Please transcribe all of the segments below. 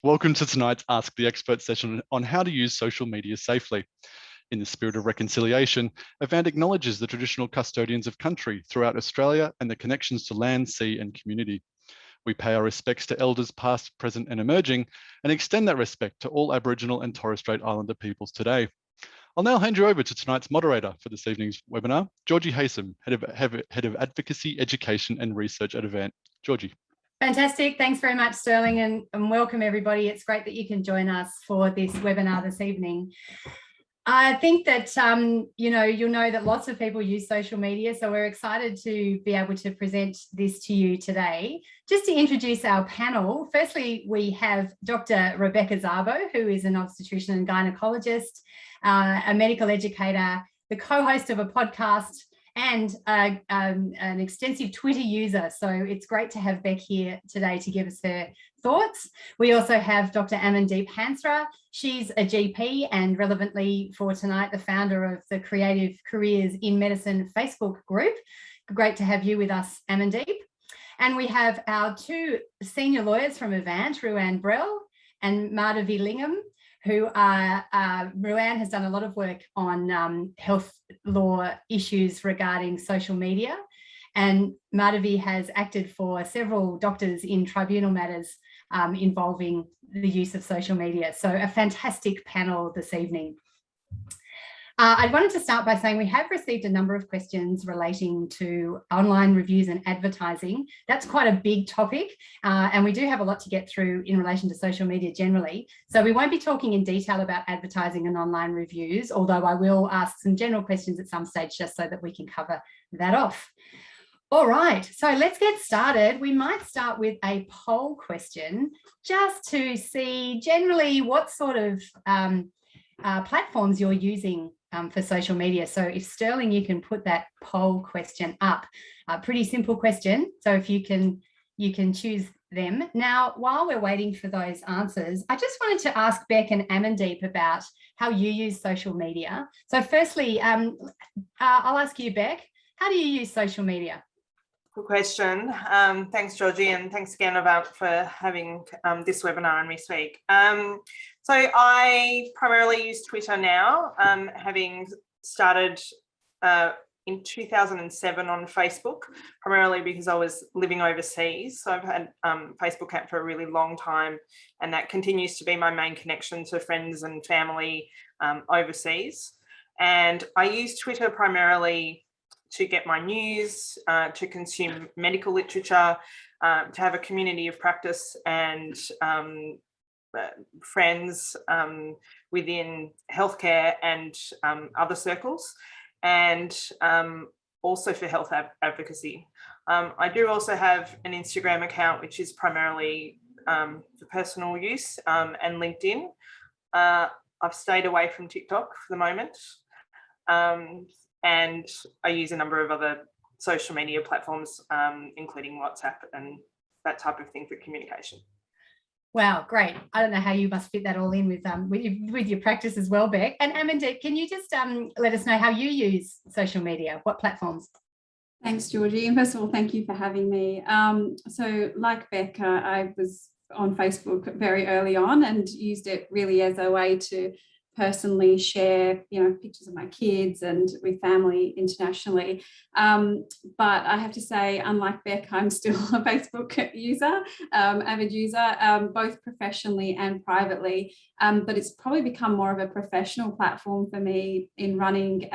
Welcome to tonight's Ask the Expert session on how to use social media safely. In the spirit of reconciliation, Avant acknowledges the traditional custodians of country throughout Australia and the connections to land, sea and community. We pay our respects to elders past, present and emerging, and extend that respect to all Aboriginal and Torres Strait Islander peoples today. I'll now hand you over to tonight's moderator for this evening's webinar, Georgie Haysom, Head of Advocacy, Education and Research at Avant. Georgie. Fantastic. Thanks very much, Sterling, and welcome everybody. It's great that you can join us for this webinar this evening. I think that, you'll know that lots of people use social media, so we're excited to be able to present this to you today. Just to introduce our panel, firstly, we have Dr. Rebekah Zabo, who is an obstetrician and gynecologist, a medical educator, the co-host of a podcast, and an extensive Twitter user. So it's great to have Beck here today to give us her thoughts. We also have Dr. Amandeep Hansra. She's a GP and relevantly for tonight, the founder of the Creative Careers in Medicine Facebook group. Great to have you with us, Amandeep. And we have our two senior lawyers from Avant, Ruanne Brell and Madhavi Lingam, who are, Ruanne has done a lot of work on health law issues regarding social media, and Madhavi has acted for several doctors in tribunal matters involving the use of social media. So a fantastic panel this evening. I wanted to start by saying we have received a number of questions relating to online reviews and advertising. That's quite a big topic, and we do have a lot to get through in relation to social media generally. So we won't be talking in detail about advertising and online reviews, although I will ask some general questions at some stage just so that we can cover that off. All right, so let's get started. We might start with a poll question just to see generally what sort of platforms you're using for social media. So if Sterling, you can put that poll question up. A pretty simple question. So if you can choose them. Now, while we're waiting for those answers, I just wanted to ask Beck and Amandeep about how you use social media. So firstly, I'll ask you, Beck, how do you use social media? Good question. Thanks, Georgie, and thanks again, Avant, for having this webinar and me speak. So I primarily use Twitter now, having started in 2007 on Facebook, primarily because I was living overseas. So I've had Facebook app for a really long time, and that continues to be my main connection to friends and family overseas. And I use Twitter primarily to get my news, to consume medical literature, to have a community of practice and friends within healthcare and other circles, and also for health advocacy. I do also have an Instagram account, which is primarily for personal use, and LinkedIn. I've stayed away from TikTok for the moment. And I use a number of other social media platforms, including WhatsApp and that type of thing for communication. Wow, great. I don't know how you must fit that all in with your practice as well, Beck. And Amandeep, can you just let us know how you use social media? What platforms? Thanks, Georgie. And first of all, thank you for having me. So like Beck, I was on Facebook very early on and used it really as a way to personally share, pictures of my kids and with family internationally. But I have to say, unlike Beck, I'm still a Facebook user, avid user, both professionally and privately. But it's probably become more of a professional platform for me in running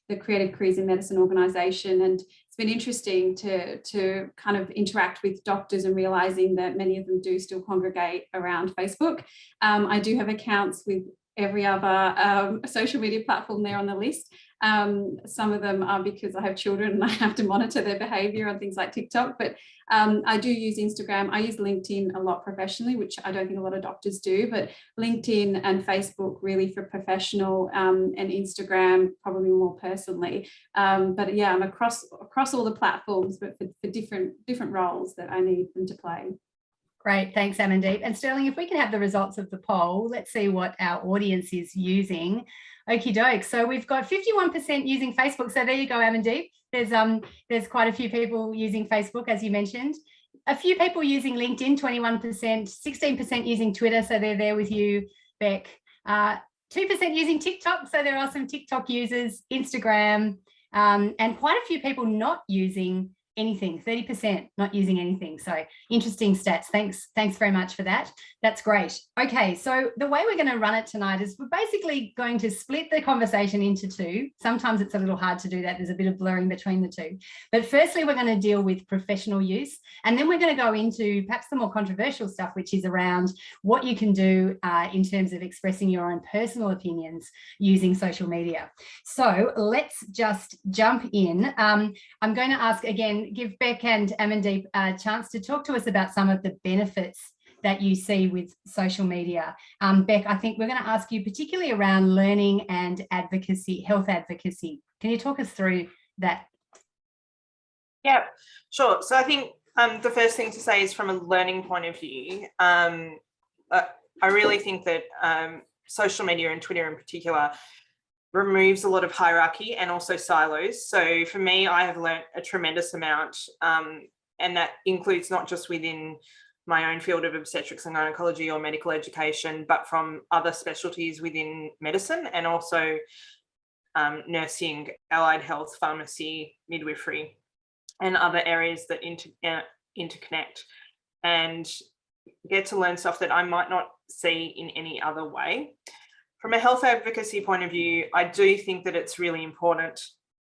the Creative Careers in Medicine organisation. And it's been interesting to kind of interact with doctors and realising that many of them do still congregate around Facebook. I do have accounts with every other social media platform there on the list. Some of them are because I have children and I have to monitor their behaviour on things like TikTok, but I do use Instagram. I use LinkedIn a lot professionally, which I don't think a lot of doctors do, but LinkedIn and Facebook really for professional, and Instagram probably more personally. But yeah, I'm across all the platforms, but for different roles that I need them to play. Great, thanks, Amandeep. And Sterling, if we can have the results of the poll, let's see what our audience is using. Okie doke. So we've got 51% using Facebook. So there you go, Amandeep. There's quite a few people using Facebook, as you mentioned. A few people using LinkedIn, 21%, 16% using Twitter, so they're there with you, Beck. 2% using TikTok, so there are some TikTok users, Instagram, and quite a few people not using anything, 30% not using anything. So interesting stats. Thanks very much for that. That's great. Okay, so the way we're going to run it tonight is we're basically going to split the conversation into two. Sometimes it's a little hard to do that. There's a bit of blurring between the two. But firstly, we're going to deal with professional use, and then we're going to go into perhaps the more controversial stuff, which is around what you can do in terms of expressing your own personal opinions using social media. So let's just jump in. I'm going to ask again, give Beck and Amandeep a chance to talk to us about some of the benefits that you see with social media. Beck, I think we're going to ask you particularly around learning and advocacy, health advocacy. Can you talk us through that? Yeah, sure. So I think the first thing to say is from a learning point of view, I really think that social media and Twitter in particular removes a lot of hierarchy and also silos. So for me, I have learned a tremendous amount, and that includes not just within my own field of obstetrics and gynecology or medical education, but from other specialties within medicine and also nursing, allied health, pharmacy, midwifery, and other areas that interconnect, and get to learn stuff that I might not see in any other way. From a health advocacy point of view, I do think that it's really important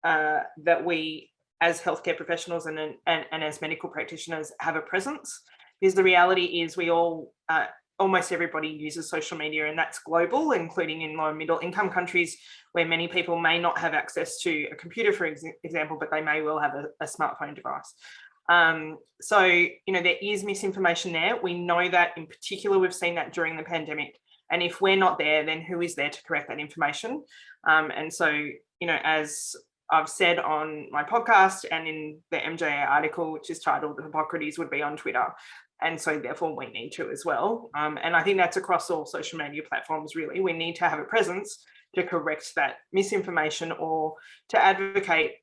that we, as healthcare professionals and as medical practitioners, have a presence, because the reality is we all, almost everybody uses social media, and that's global, including in low and middle income countries where many people may not have access to a computer, for example, but they may well have a smartphone device. So, there is misinformation there. We know that in particular, we've seen that during the pandemic. And if we're not there, then who is there to correct that information? And so, as I've said on my podcast and in the MJA article, which is titled "Hippocrates Would Be on Twitter." And so therefore we need to as well. And I think that's across all social media platforms, really. We need to have a presence to correct that misinformation or to advocate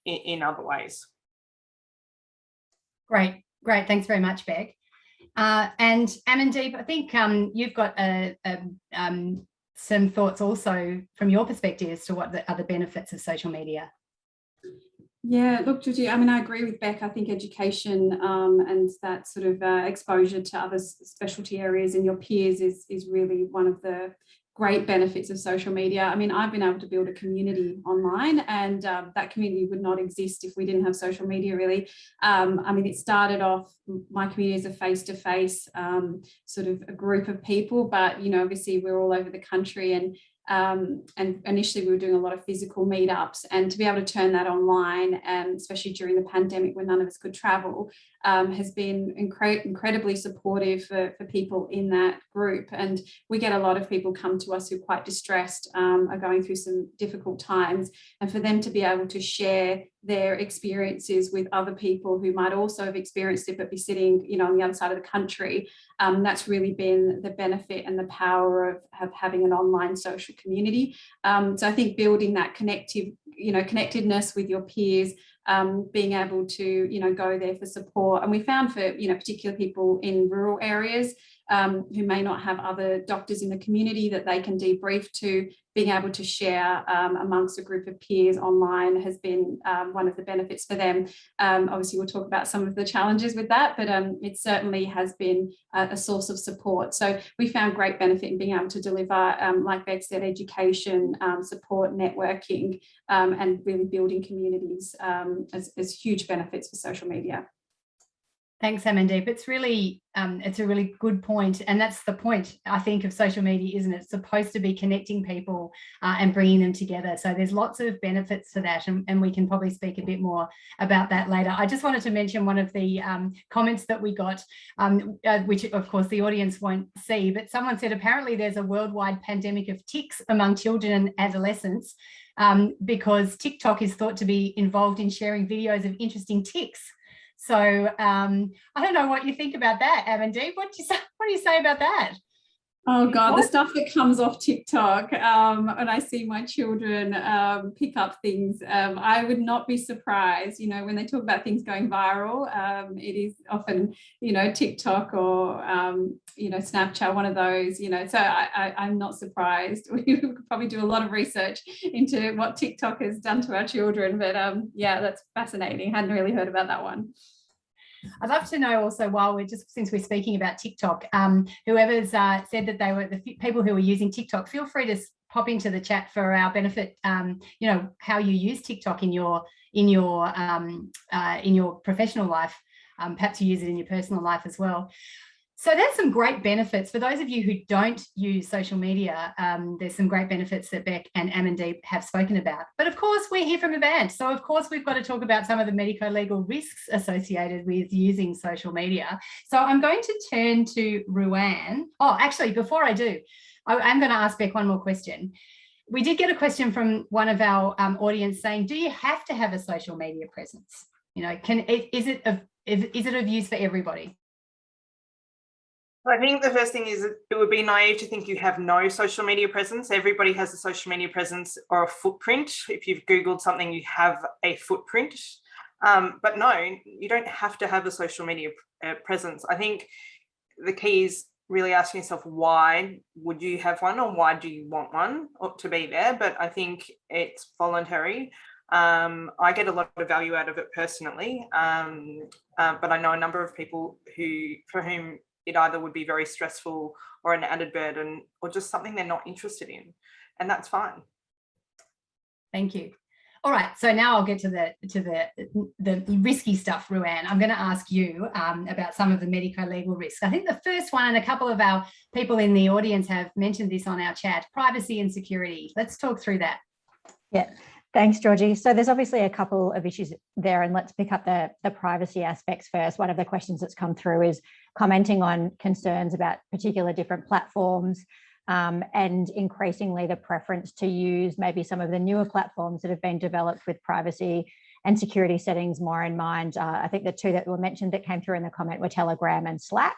in other ways. Great. Thanks very much, Beck. And Amandeep, I think you've got some thoughts also from your perspective as to what are the benefits of social media. Yeah, look, Georgie, I agree with Beck. I think education and that sort of exposure to other specialty areas and your peers is really one of the great benefits of social media. I've been able to build a community online, and that community would not exist if we didn't have social media, really. It started off, my community as a face-to-face sort of a group of people, but, obviously we're all over the country, and initially we were doing a lot of physical meetups, and to be able to turn that online, especially during the pandemic when none of us could travel, has been incredibly supportive for people in that group. And we get a lot of people come to us who are quite distressed, are going through some difficult times, and for them to be able to share their experiences with other people who might also have experienced it but be sitting on the other side of the country, that's really been the benefit and the power of having an online social community. So I think building that connectedness with your peers, being able to go there for support, and we found for particular people in rural areas who may not have other doctors in the community that they can debrief to, being able to share amongst a group of peers online has been one of the benefits for them. Obviously we'll talk about some of the challenges with that, but it certainly has been a source of support. So we found great benefit in being able to deliver, like Beck said, education, support, networking, and really building communities as huge benefits for social media. Thanks, Amandeep. It's a really good point, and that's the point, I think, of social media, isn't it? It's supposed to be connecting people and bringing them together. So there's lots of benefits to that, and we can probably speak a bit more about that later. I just wanted to mention one of the comments that we got, which of course the audience won't see, but someone said apparently there's a worldwide pandemic of tics among children and adolescents because TikTok is thought to be involved in sharing videos of interesting tics. So I don't know what you think about that, Amandeep. What do you say about that? Oh God, the stuff that comes off TikTok when I see my children pick up things, I would not be surprised, you know, when they talk about things going viral, it is often, you know, TikTok or, you know, Snapchat, one of those, you know, so I'm not surprised. We could probably do a lot of research into what TikTok has done to our children, but yeah, that's fascinating. Hadn't really heard about that one. I'd love to know also, while we're just, since we're speaking about TikTok, whoever's said that they were the people who were using TikTok, feel free to pop into the chat for our benefit, you know, how you use TikTok in your professional life. Perhaps you use it in your personal life as well. So there's some great benefits for those of you who don't use social media. There's some great benefits that Beck and Amandeep have spoken about. But of course, we're here from Avant. So of course, we've got to talk about some of the medico-legal risks associated with using social media. So I'm going to turn to Ruan. Oh, actually, before I do, I'm going to ask Beck one more question. We did get a question from one of our audience saying, do you have to have a social media presence? You know, is it of use for everybody? I think the first thing is it would be naive to think you have no social media presence. Everybody has a social media presence or a footprint. If you've Googled something, you have a footprint. But no, you don't have to have a social media presence. I think the key is really asking yourself, why would you have one, or why do you want one to be there? But I think it's voluntary. I get a lot of value out of it personally. But I know a number of people for whom it either would be very stressful or an added burden or just something they're not interested in. And that's fine. Thank you. All right, so now I'll get to the risky stuff, Ruan. I'm going to ask you about some of the medico-legal risks. I think the first one, and a couple of our people in the audience have mentioned this on our chat, privacy and security. Let's talk through that. Yeah. Thanks, Georgie. So there's obviously a couple of issues there, and let's pick up the privacy aspects first. One of the questions that's come through is commenting on concerns about particular different platforms, and increasingly the preference to use maybe some of the newer platforms that have been developed with privacy and security settings more in mind. I think the two that were mentioned that came through in the comment were Telegram and Slack.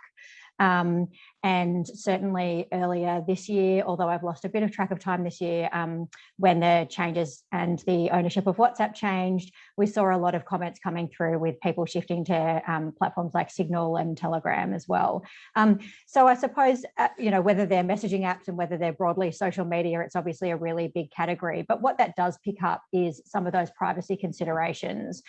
And certainly earlier this year, although I've lost a bit of track of time this year, when the changes and the ownership of WhatsApp changed, we saw a lot of comments coming through with people shifting to platforms like Signal and Telegram as well. So I suppose, you know, whether they're messaging apps and whether they're broadly social media, it's obviously a really big category. But what that does pick up is some of those privacy considerations.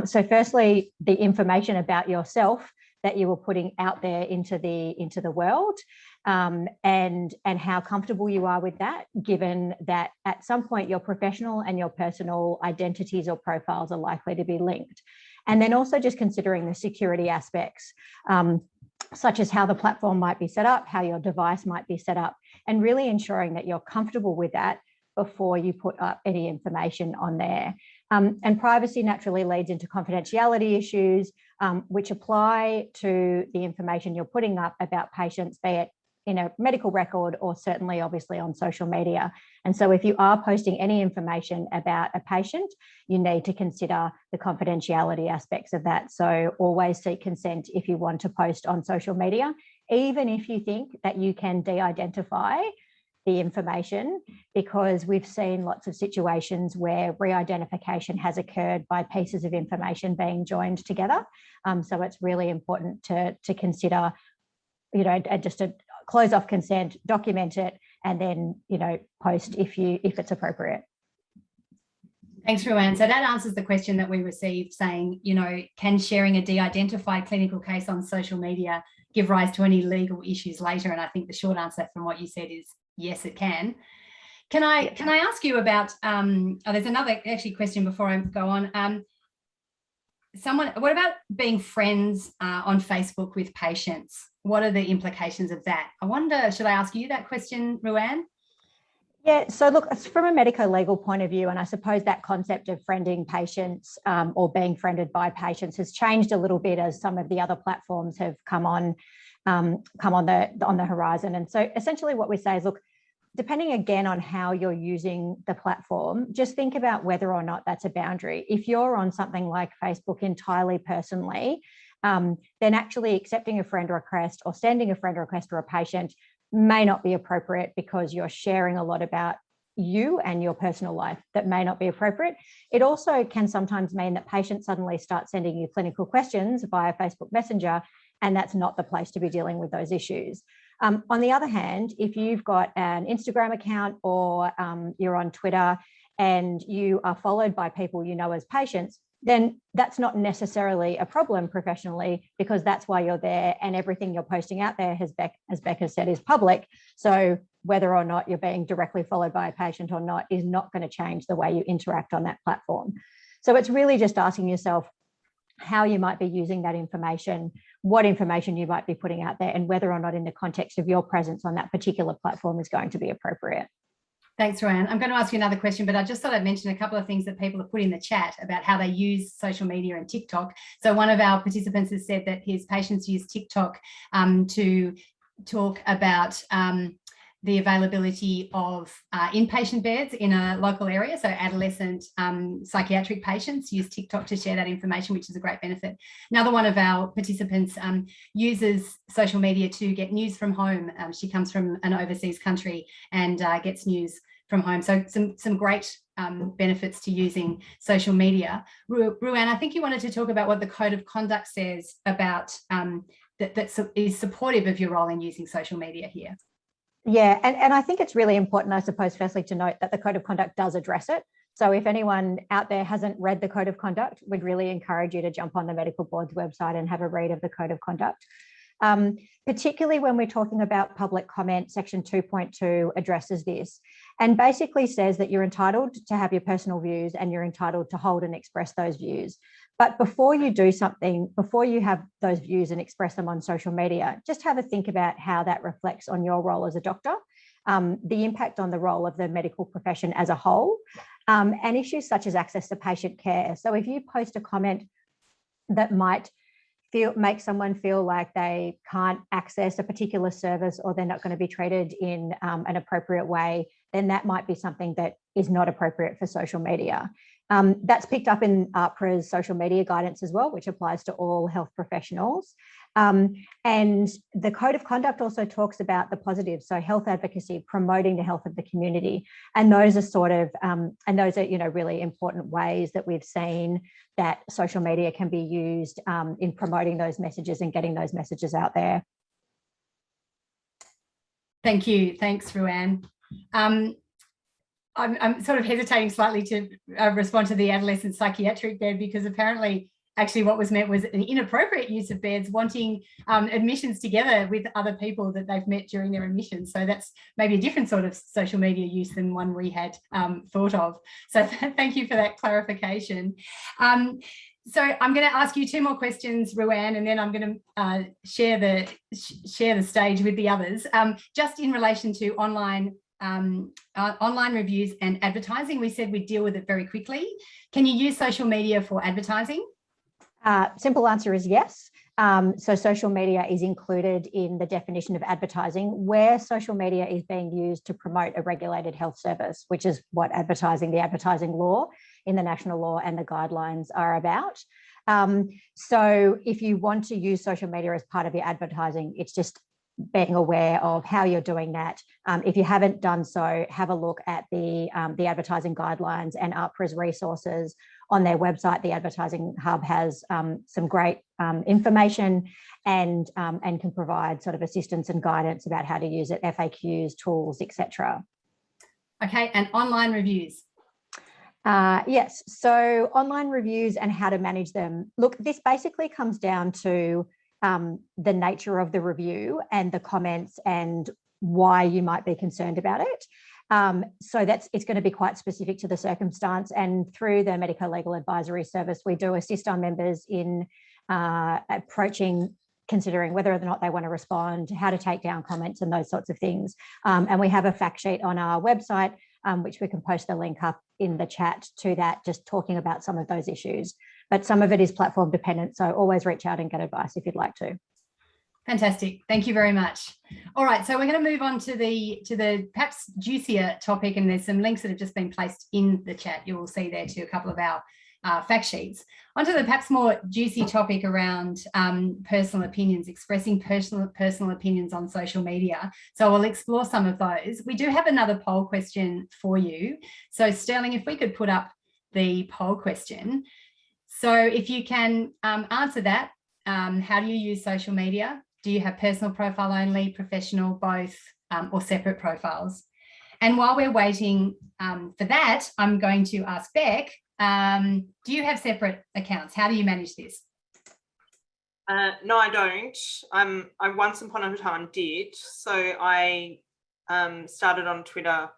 So firstly, the information about yourself that you were putting out there into the world, and how comfortable you are with that, given that at some point your professional and your personal identities or profiles are likely to be linked. And then also just considering the security aspects, such as how the platform might be set up, how your device might be set up, and really ensuring that you're comfortable with that before you put up any information on there. And privacy naturally leads into confidentiality issues, which apply to the information you're putting up about patients, be it in a medical record or certainly obviously on social media. And so if you are posting any information about a patient, you need to consider the confidentiality aspects of that. So always seek consent if you want to post on social media, even if you think that you can de-identify the information, because we've seen lots of situations where re-identification has occurred by pieces of information being joined together. So it's really important to consider, you know, just to close off consent, document it, and then, you know, post if it's appropriate. Thanks, Ruan. So that answers the question that we received saying, you know, can sharing a de-identified clinical case on social media give rise to any legal issues later? And I think the short answer from what you said is yes, it can. Can I ask you about, there's another actually question before I go on. What about being friends on Facebook with patients? What are the implications of that? I wonder, should I ask you that question, Ruan? Yeah, so look, from a medico-legal point of view, and I suppose that concept of friending patients or being friended by patients has changed a little bit as some of the other platforms have come on the horizon. And so essentially what we say is, look, depending again on how you're using the platform, just think about whether or not that's a boundary. If you're on something like Facebook entirely personally, then actually accepting a friend request or sending a friend request for a patient may not be appropriate because you're sharing a lot about you and your personal life that may not be appropriate. It also can sometimes mean that patients suddenly start sending you clinical questions via Facebook Messenger, and that's not the place to be dealing with those issues. On the other hand, if you've got an Instagram account or you're on Twitter and you are followed by people you know as patients, then that's not necessarily a problem professionally, because that's why you're there, and everything you're posting out there, as Becca said, is public. So whether or not you're being directly followed by a patient or not is not going to change the way you interact on that platform. So it's really just asking yourself how you might be using that information, what information you might be putting out there, and whether or not in the context of your presence on that particular platform is going to be appropriate. Thanks, Roanne. I'm going to ask you another question, but I just thought I'd mention a couple of things that people have put in the chat about how they use social media and TikTok. So one of our participants has said that his patients use TikTok to talk about the availability of inpatient beds in a local area. So adolescent psychiatric patients use TikTok to share that information, which is a great benefit. Another one of our participants uses social media to get news from home. She comes from an overseas country and gets news from home. So some great benefits to using social media. Ruanne, I think you wanted to talk about what the Code of Conduct says about that is supportive of your role in using social media here. Yeah, and I think it's really important, I suppose, firstly, to note that the Code of Conduct does address it. So if anyone out there hasn't read the Code of Conduct, we'd really encourage you to jump on the Medical Board's website and have a read of the Code of Conduct. Particularly when we're talking about public comment, Section 2.2 addresses this and basically says that you're entitled to have your personal views and you're entitled to hold and express those views. But before you do something, before you have those views and express them on social media, just have a think about how that reflects on your role as a doctor, the impact on the role of the medical profession as a whole, and issues such as access to patient care. So if you post a comment that might make someone feel like they can't access a particular service or they're not going to be treated in an appropriate way, then that might be something that is not appropriate for social media. That's picked up in AHPRA's social media guidance as well, which applies to all health professionals. And the Code of Conduct also talks about the positives, so health advocacy, promoting the health of the community. And those are really important ways that we've seen that social media can be used in promoting those messages and getting those messages out there. Thank you. Thanks, Ruanne. I'm sort of hesitating slightly to respond to the adolescent psychiatric bed, because apparently actually what was meant was an inappropriate use of beds, wanting admissions together with other people that they've met during their admissions. So that's maybe a different sort of social media use than one we had thought of. So thank you for that clarification. So I'm going to ask you two more questions, Ruanne, and then I'm going to share the stage with the others. Just in relation to online reviews and advertising, we said we'd deal with it very quickly. Can you use social media for advertising? Simple answer is yes. So social media is included in the definition of advertising, where social media is being used to promote a regulated health service, which is what the advertising law in the national law and the guidelines are about. So if you want to use social media as part of your advertising, it's just being aware of how you're doing that. If you haven't done so, have a look at the advertising guidelines and AHPRA's resources on their website. The Advertising Hub has some great information and can provide sort of assistance and guidance about how to use it, FAQs, tools, etc. Okay, and online reviews. Yes, so online reviews and how to manage them. Look, this basically comes down to the nature of the review and the comments and why you might be concerned about it. So it's going to be quite specific to the circumstance, and through the Medico Legal Advisory Service, we do assist our members in considering whether or not they want to respond, how to take down comments and those sorts of things. And we have a fact sheet on our website, which we can post the link up in the chat to that, just talking about some of those issues. But some of it is platform dependent, so always reach out and get advice if you'd like to. Fantastic. Thank you very much. All right, so we're going to move on to the perhaps juicier topic, and there's some links that have just been placed in the chat. You will see there to a couple of our fact sheets. Onto the perhaps more juicy topic around personal opinions, expressing personal opinions on social media. So we'll explore some of those. We do have another poll question for you. So Sterling, if we could put up the poll question. So if you can answer that, how do you use social media? Do you have personal profile only, professional, both, or separate profiles? And while we're waiting for that, I'm going to ask Beck, do you have separate accounts? How do you manage this? No, I don't. I once upon a time did. So I started on Twitter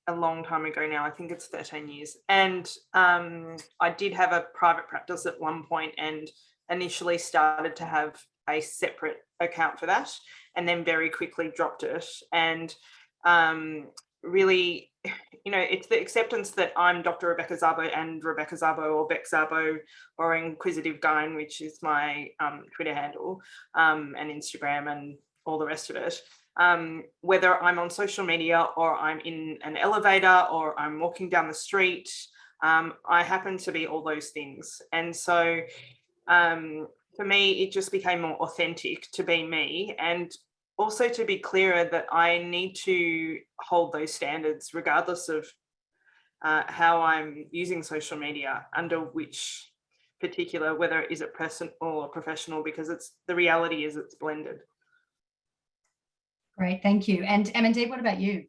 a long time ago now. I think it's 13 years. And I did have a private practice at one point and initially started to have a separate account for that, and then very quickly dropped it. And really, you know, it's the acceptance that I'm Dr. Rebekah Zabo and Rebekah Zabo, or Beck Zabo, or Inquisitive Guyn, which is my Twitter handle, and Instagram and all the rest of it. Whether I'm on social media or I'm in an elevator or I'm walking down the street, I happen to be all those things. And so for me, it just became more authentic to be me, and also to be clearer that I need to hold those standards regardless of how I'm using social media, under which particular, whether it is a personal or professional, because it's the reality is it's blended. Great, thank you. And Amandeep, what about you?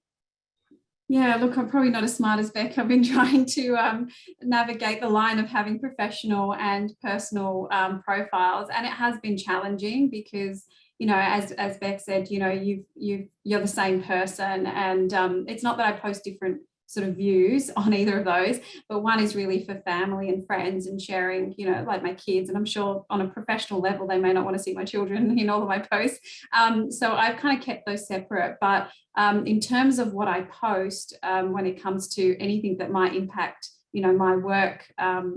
Yeah, look, I'm probably not as smart as Beck. I've been trying to navigate the line of having professional and personal profiles, and it has been challenging because, you know, as Beck said, you know, you're the same person, and it's not that I post different sort of views on either of those, but one is really for family and friends and sharing, you know, like my kids, and I'm sure on a professional level they may not want to see my children in all of my posts. So I've kind of kept those separate, but in terms of what I post, when it comes to anything that might impact, you know, my work,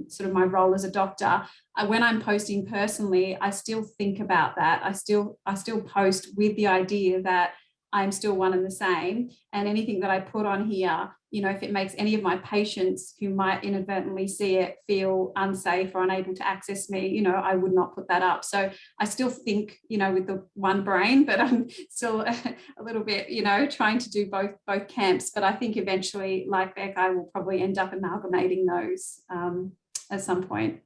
sort of my role as a doctor, when I'm posting personally, I still think about that. I still post with the idea that I'm still one and the same, and anything that I put on here, you know, if it makes any of my patients who might inadvertently see it feel unsafe or unable to access me, you know, I would not put that up. So I still think, you know, with the one brain, but I'm still a little bit, you know, trying to do both camps. But I think eventually, like Beck, I will probably end up amalgamating those at some point.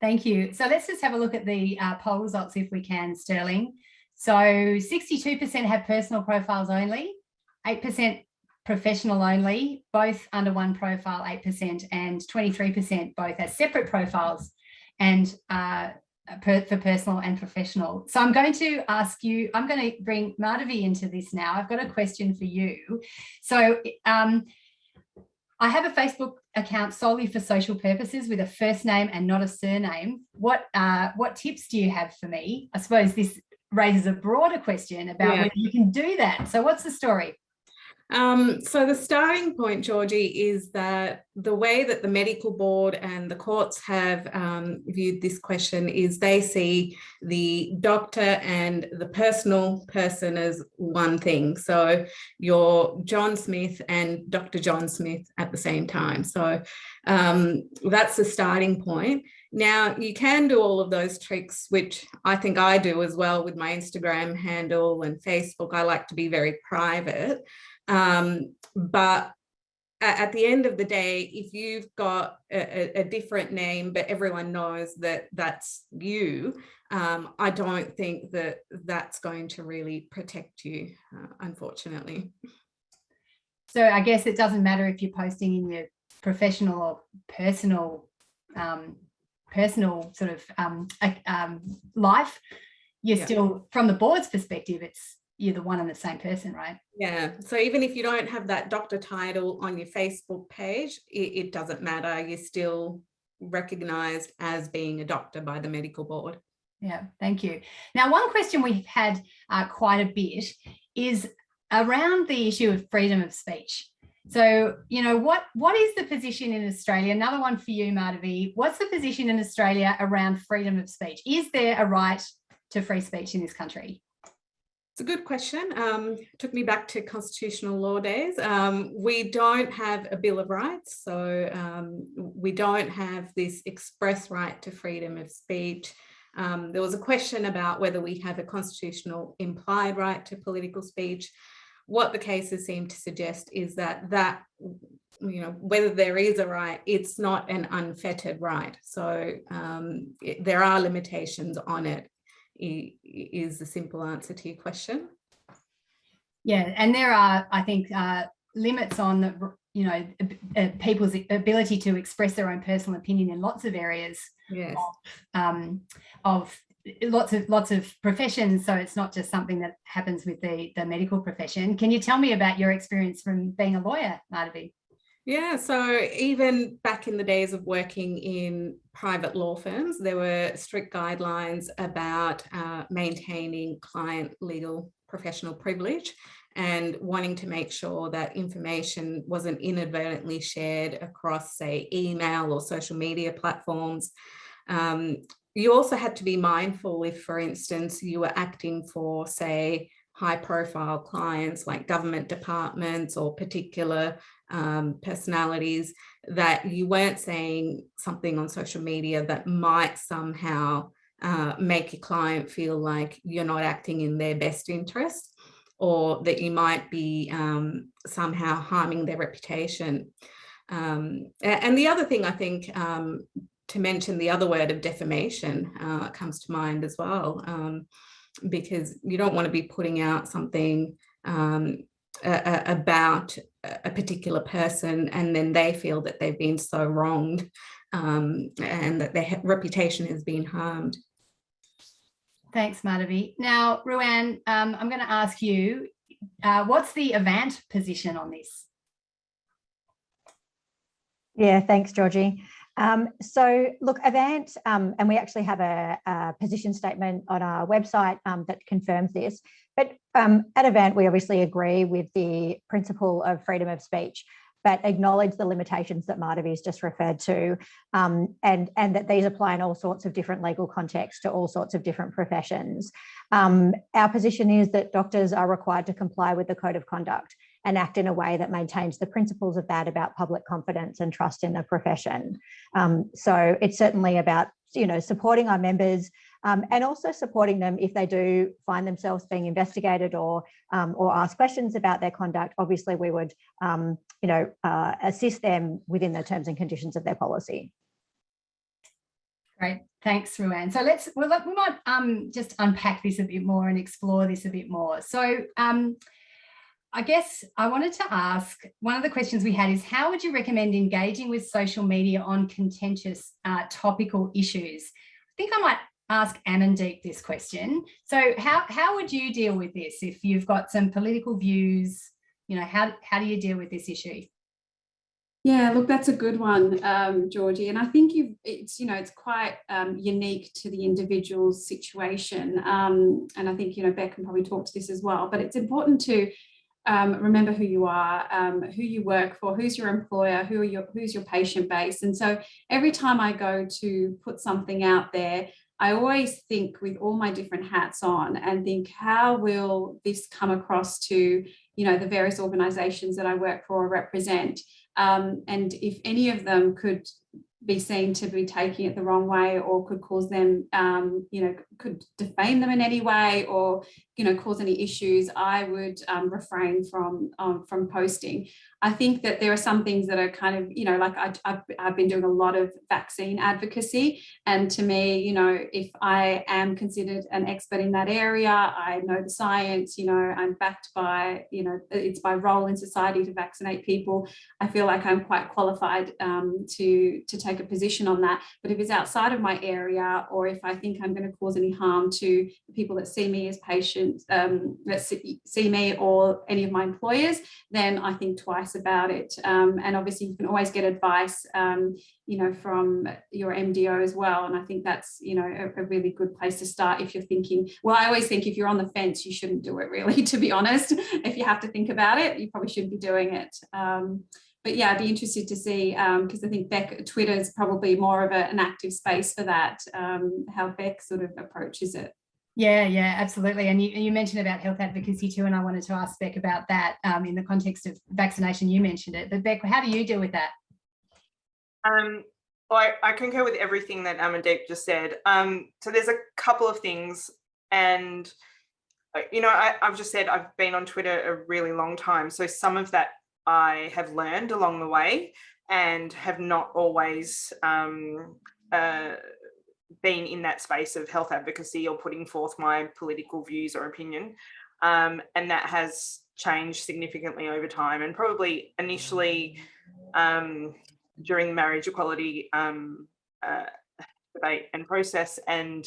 Thank you. So let's just have a look at the poll results if we can, Sterling. So 62% have personal profiles only, 8% professional only, both under one profile, 8%, and 23% both as separate profiles and for personal and professional. So I'm going to ask you, I'm going to bring Madhavi into this now. I've got a question for you. So I have a Facebook account solely for social purposes with a first name and not a surname. What tips do you have for me? I suppose this raises a broader question about whether you can do that. So what's the story? So the starting point, Georgie, is that the way that the medical board and the courts have viewed this question is they see the doctor and the personal person as one thing. So you're John Smith and Dr. John Smith at the same time. So that's the starting point. Now, you can do all of those tricks, which I think I do as well with my Instagram handle and Facebook. I like to be very private. But at the end of the day, if you've got a different name, but everyone knows that that's you, I don't think that that's going to really protect you, unfortunately. So I guess it doesn't matter if you're posting in your professional or personal sort of life, you're still, from the board's perspective, you're the one and the same person, right? Yeah. So even if you don't have that doctor title on your Facebook page, it doesn't matter. You're still recognised as being a doctor by the medical board. Yeah, thank you. Now, one question we've had quite a bit is around the issue of freedom of speech. So, you know, what is the position in Australia? Another one for you, Madhavi. What's the position in Australia around freedom of speech? Is there a right to free speech in this country? It's a good question. Took me back to constitutional law days. We don't have a Bill of Rights, so we don't have this express right to freedom of speech. There was a question about whether we have a constitutional implied right to political speech. What the cases seem to suggest is that whether there is a right, it's not an unfettered right. So there are limitations on it, is the simple answer to your question. Yeah, and there are, I think, limits on people's ability to express their own personal opinion in lots of areas. Yes. Of lots of professions. So it's not just something that happens with the medical profession. Can you tell me about your experience from being a lawyer, Madhavi? Yeah, so even back in the days of working in private law firms, there were strict guidelines about maintaining client legal professional privilege and wanting to make sure that information wasn't inadvertently shared across, say, email or social media platforms. You also had to be mindful if, for instance, you were acting for, say, high-profile clients like government departments or particular personalities, that you weren't saying something on social media that might somehow make a client feel like you're not acting in their best interest, or that you might be somehow harming their reputation. And the other thing, I think, to mention the other word of defamation comes to mind as well, because you don't want to be putting out something about a particular person and then they feel that they've been so wronged and that their reputation has been harmed. Thanks, Madhavi. Now, Ruan, I'm going to ask you, what's the Avant position on this? Yeah, thanks, Georgie. So look, Avant, and we actually have a position statement on our website that confirms this, but at Avant, we obviously agree with the principle of freedom of speech, but acknowledge the limitations that Madhavi's just referred to, and that these apply in all sorts of different legal contexts to all sorts of different professions. Our position is that doctors are required to comply with the Code of Conduct and act in a way that maintains the principles of that about public confidence and trust in the profession. So it's certainly about, supporting our members and also supporting them if they do find themselves being investigated or ask questions about their conduct. Obviously, we would, assist them within the terms and conditions of their policy. Great, thanks, Ruan. So we might just unpack this a bit more and explore this a bit more. So I guess I wanted to ask, one of the questions we had is, how would you recommend engaging with social media on contentious topical issues? I think I might ask Amandeep this question. So how would you deal with this if you've got some political views? How do you deal with this issue? Yeah, look, that's a good one, Georgie. And I think it's quite unique to the individual's situation. And I think, Beck can probably talk to this as well, but it's important to remember who you are, who you work for, who's your employer, who's your patient base. And so every time I go to put something out there, I always think with all my different hats on and think, how will this come across to, the various organizations that I work for or represent? And if any of them could be seen to be taking it the wrong way or could cause them, could defame them in any way or, cause any issues, I would refrain from posting. I think that there are some things that are kind of, I've been doing a lot of vaccine advocacy. And to me, if I am considered an expert in that area, I know the science, I'm backed by, it's my role in society to vaccinate people. I feel like I'm quite qualified to take a position on that. But if it's outside of my area, or if I think I'm going to cause any harm to the people that see me as patients, that see me or any of my employers, then I think twice about it. And obviously you can always get advice, from your MDO as well. And I think that's, a really good place to start if you're thinking, well, I always think if you're on the fence, you shouldn't do it really, to be honest. If you have to think about it, you probably shouldn't be doing it. But yeah, I'd be interested to see, because I think Twitter is probably more of an active space for that, how Beck sort of approaches it. Yeah, absolutely. And you mentioned about health advocacy too, and I wanted to ask Beck about that in the context of vaccination. You mentioned it, but Beck, how do you deal with that? Well, I concur with everything that Amandeep just said. So there's a couple of things, and I've just said I've been on Twitter a really long time, so some of that I have learned along the way and have not always been in that space of health advocacy or putting forth my political views or opinion. And that has changed significantly over time, and probably initially during the marriage equality debate and process, and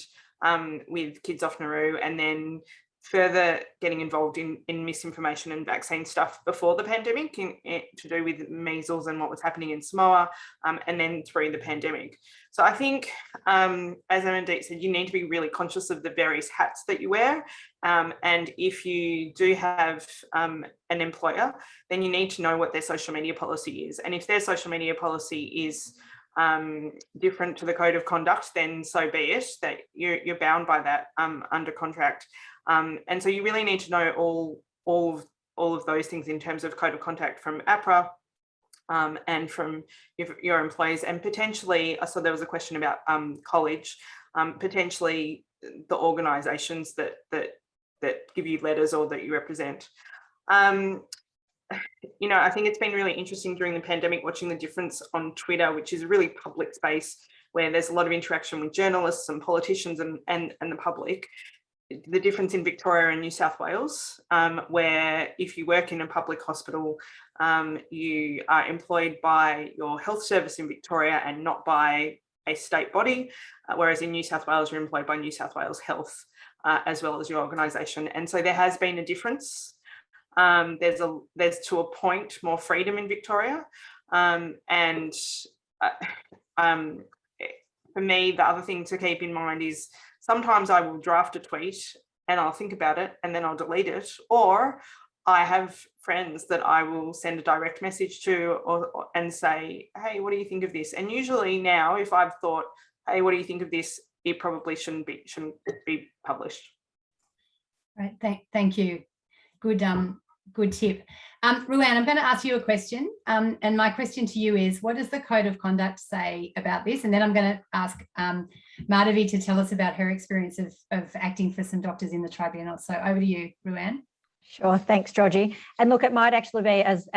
with Kids Off Nauru, and then further getting involved in misinformation and vaccine stuff before the pandemic to do with measles and what was happening in Samoa, and then through the pandemic. So I think, as Amandeep said, you need to be really conscious of the various hats that you wear. And if you do have an employer, then you need to know what their social media policy is. And if their social media policy is different to the code of conduct, then so be it, that you're bound by that under contract. And so you really need to know all of those things in terms of code of conduct from APRA and from your employees, and potentially, so there was a question about college, potentially the organisations that give you letters or that you represent. I think it's been really interesting during the pandemic watching the difference on Twitter, which is a really public space where there's a lot of interaction with journalists and politicians and the public. The difference in Victoria and New South Wales, where if you work in a public hospital, you are employed by your health service in Victoria and not by a state body, whereas in New South Wales, you're employed by New South Wales Health as well as your organisation. And so there has been a difference. There's to a point more freedom in Victoria. For me, the other thing to keep in mind is sometimes I will draft a tweet and I'll think about it and then I'll delete it. Or I have friends that I will send a direct message to and say, hey, what do you think of this? And usually now, if I've thought, hey, what do you think of this? It probably shouldn't be published. Right. Thank you. Good tip. Ruan, I'm going to ask you a question. And my question to you is, what does the code of conduct say about this? And then I'm going to ask Madhavi to tell us about her experience of acting for some doctors in the tribunal. So over to you, Ruan. Sure. Thanks, Georgie. And look, it might actually be as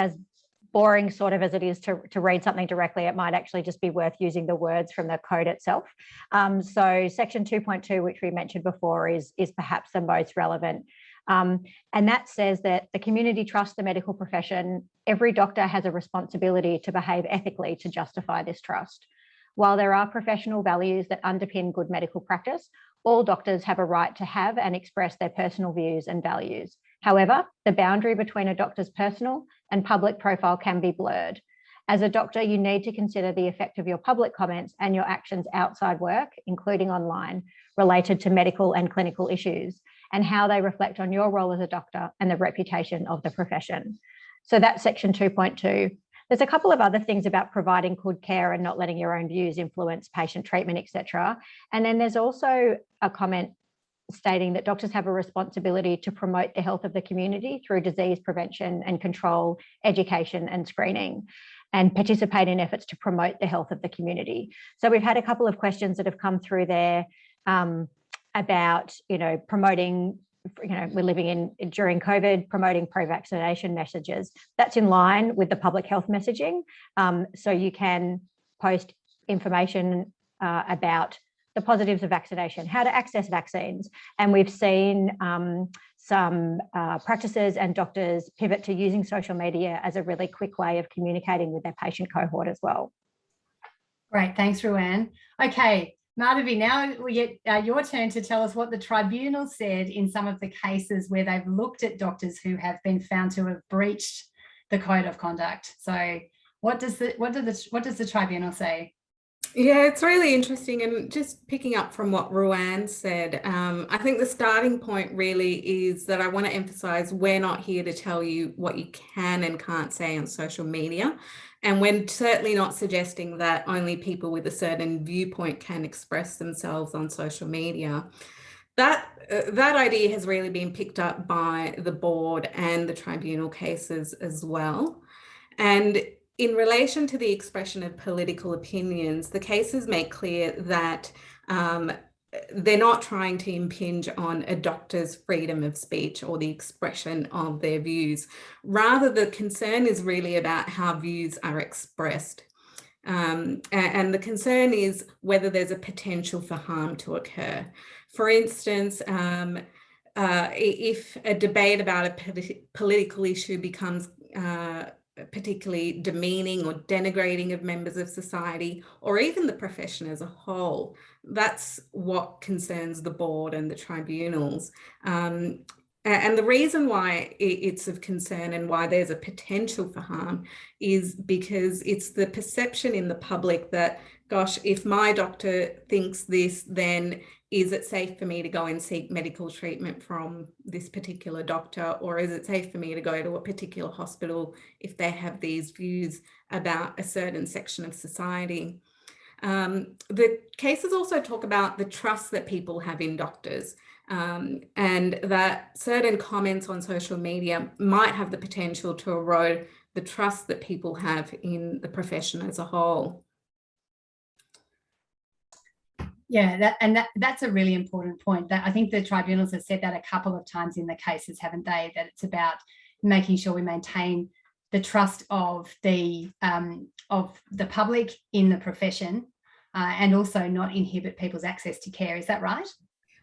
boring sort of as it is to read something directly, it might actually just be worth using the words from the code itself. So section 2.2, which we mentioned before, is perhaps the most relevant. And that says that the community trusts the medical profession. Every doctor has a responsibility to behave ethically to justify this trust. While there are professional values that underpin good medical practice, all doctors have a right to have and express their personal views and values. However, the boundary between a doctor's personal and public profile can be blurred. As a doctor, you need to consider the effect of your public comments and your actions outside work, including online, related to medical and clinical issues, and how they reflect on your role as a doctor and the reputation of the profession. So that's section 2.2. There's a couple of other things about providing good care and not letting your own views influence patient treatment, etc. And then there's also a comment stating that doctors have a responsibility to promote the health of the community through disease prevention and control, education and screening, and participate in efforts to promote the health of the community. So we've had a couple of questions that have come through there about, promoting, we're living in during COVID, promoting pro-vaccination messages. That's in line with the public health messaging. So you can post information about the positives of vaccination, how to access vaccines. And we've seen some practices and doctors pivot to using social media as a really quick way of communicating with their patient cohort as well. Great, thanks, Ruan. Okay, Madhavi, now we get your turn to tell us what the tribunal said in some of the cases where they've looked at doctors who have been found to have breached the code of conduct. So what does the tribunal say? Yeah, it's really interesting, and just picking up from what Ruan said, I think the starting point really is that I want to emphasize we're not here to tell you what you can and can't say on social media, and we're certainly not suggesting that only people with a certain viewpoint can express themselves on social media. That idea has really been picked up by the board and the tribunal cases as well. And in relation to the expression of political opinions, the cases make clear that they're not trying to impinge on a doctor's freedom of speech or the expression of their views. Rather, the concern is really about how views are expressed. And the concern is whether there's a potential for harm to occur. For instance, if a debate about a political issue becomes particularly demeaning or denigrating of members of society, or even the profession as a whole, that's what concerns the board and the tribunals. And the reason why it's of concern and why there's a potential for harm is because it's the perception in the public that, gosh, if my doctor thinks this, then is it safe for me to go and seek medical treatment from this particular doctor? Or is it safe for me to go to a particular hospital if they have these views about a certain section of society? The cases also talk about the trust that people have in doctors, and that certain comments on social media might have the potential to erode the trust that people have in the profession as a whole. Yeah, that's a really important point. That I think the tribunals have said that a couple of times in the cases, haven't they? That it's about making sure we maintain the trust of the public in the profession, and also not inhibit people's access to care. Is that right?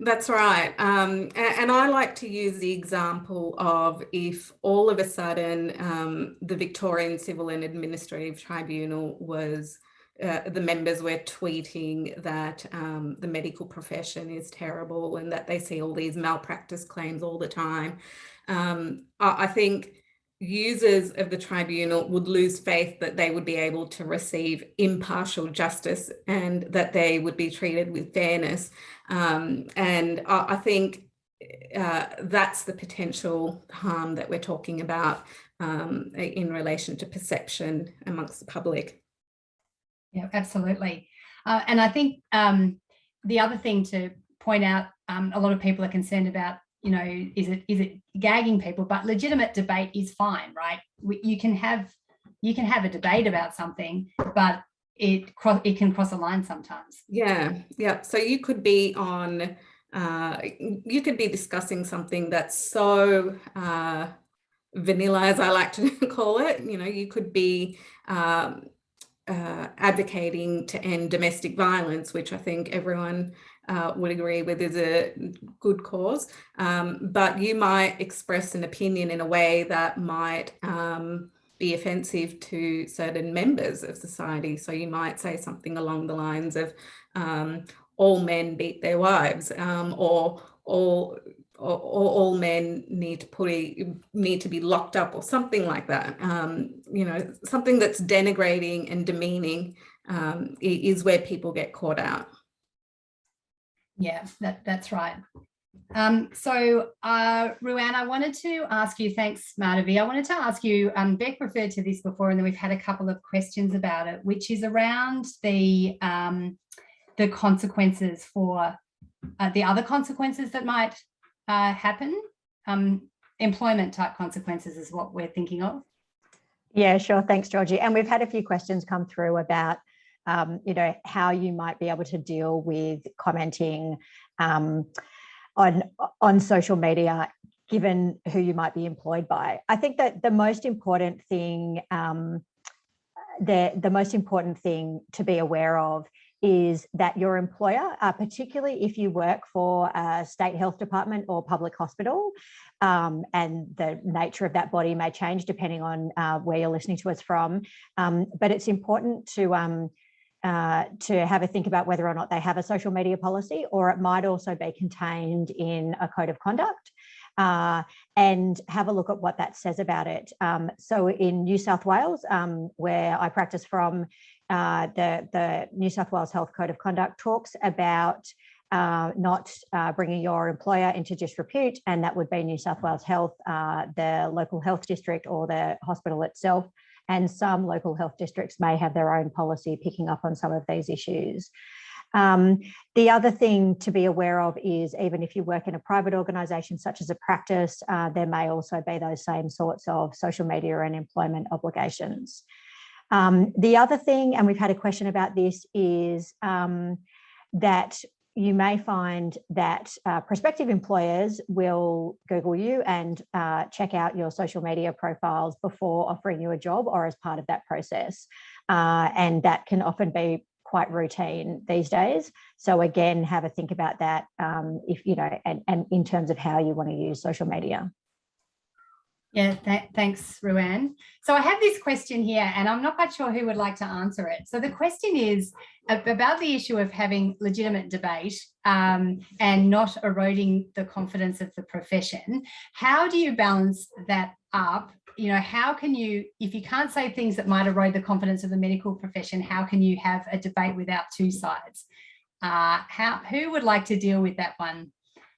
That's right. And I like to use the example of if all of a sudden the Victorian Civil and Administrative Tribunal was the members were tweeting that the medical profession is terrible and that they see all these malpractice claims all the time. I think users of the tribunal would lose faith that they would be able to receive impartial justice and that they would be treated with fairness. And I think that's the potential harm that we're talking about in relation to perception amongst the public. Yeah, absolutely. And I think the other thing to point out, a lot of people are concerned about, you know, is it gagging people? But legitimate debate is fine, right? You can have a debate about something, but it can cross a line sometimes. Yeah. So you could be on, you could be discussing something that's so vanilla, as I like to call it. You know, you could be advocating to end domestic violence, which I think everyone would agree with is a good cause, but you might express an opinion in a way that might be offensive to certain members of society. So you might say something along the lines of all men beat their wives, or all men need to be locked up, or something like that. You know, something that's denigrating and demeaning is where people get caught out. Yeah, that's right. So Ruanne, I wanted to ask you, thanks Madhavi, I wanted to ask you, Beck referred to this before, and then we've had a couple of questions about it, which is around the consequences for the other consequences that might happen. Employment type consequences is what we're thinking of. Yeah, sure. Thanks, Georgie. And we've had a few questions come through about you know, how you might be able to deal with commenting on social media, given who you might be employed by. I think that the most important thing, the most important thing to be aware of is that your employer, particularly if you work for a state health department or public hospital, and the nature of that body may change depending on where you're listening to us from, but it's important to have a think about whether or not they have a social media policy, or it might also be contained in a code of conduct, and have a look at what that says about it. So in New South Wales, where I practice from, the New South Wales Health Code of Conduct talks about not bringing your employer into disrepute, and that would be New South Wales Health, the local health district, or the hospital itself. And some local health districts may have their own policy picking up on some of these issues. The other thing to be aware of is even if you work in a private organisation such as a practice, there may also be those same sorts of social media and employment obligations. The other thing, and we've had a question about this, is that you may find that prospective employers will Google you and check out your social media profiles before offering you a job or as part of that process. And that can often be quite routine these days. So again, have a think about that if you know, and in terms of how you want to use social media. Yeah, thanks, Ruanne. So I have this question here, and I'm not quite sure who would like to answer it. So the question is about the issue of having legitimate debate and not eroding the confidence of the profession. How do you balance that up? You know, how can you, if you can't say things that might erode the confidence of the medical profession, how can you have a debate without two sides? Who would like to deal with that one?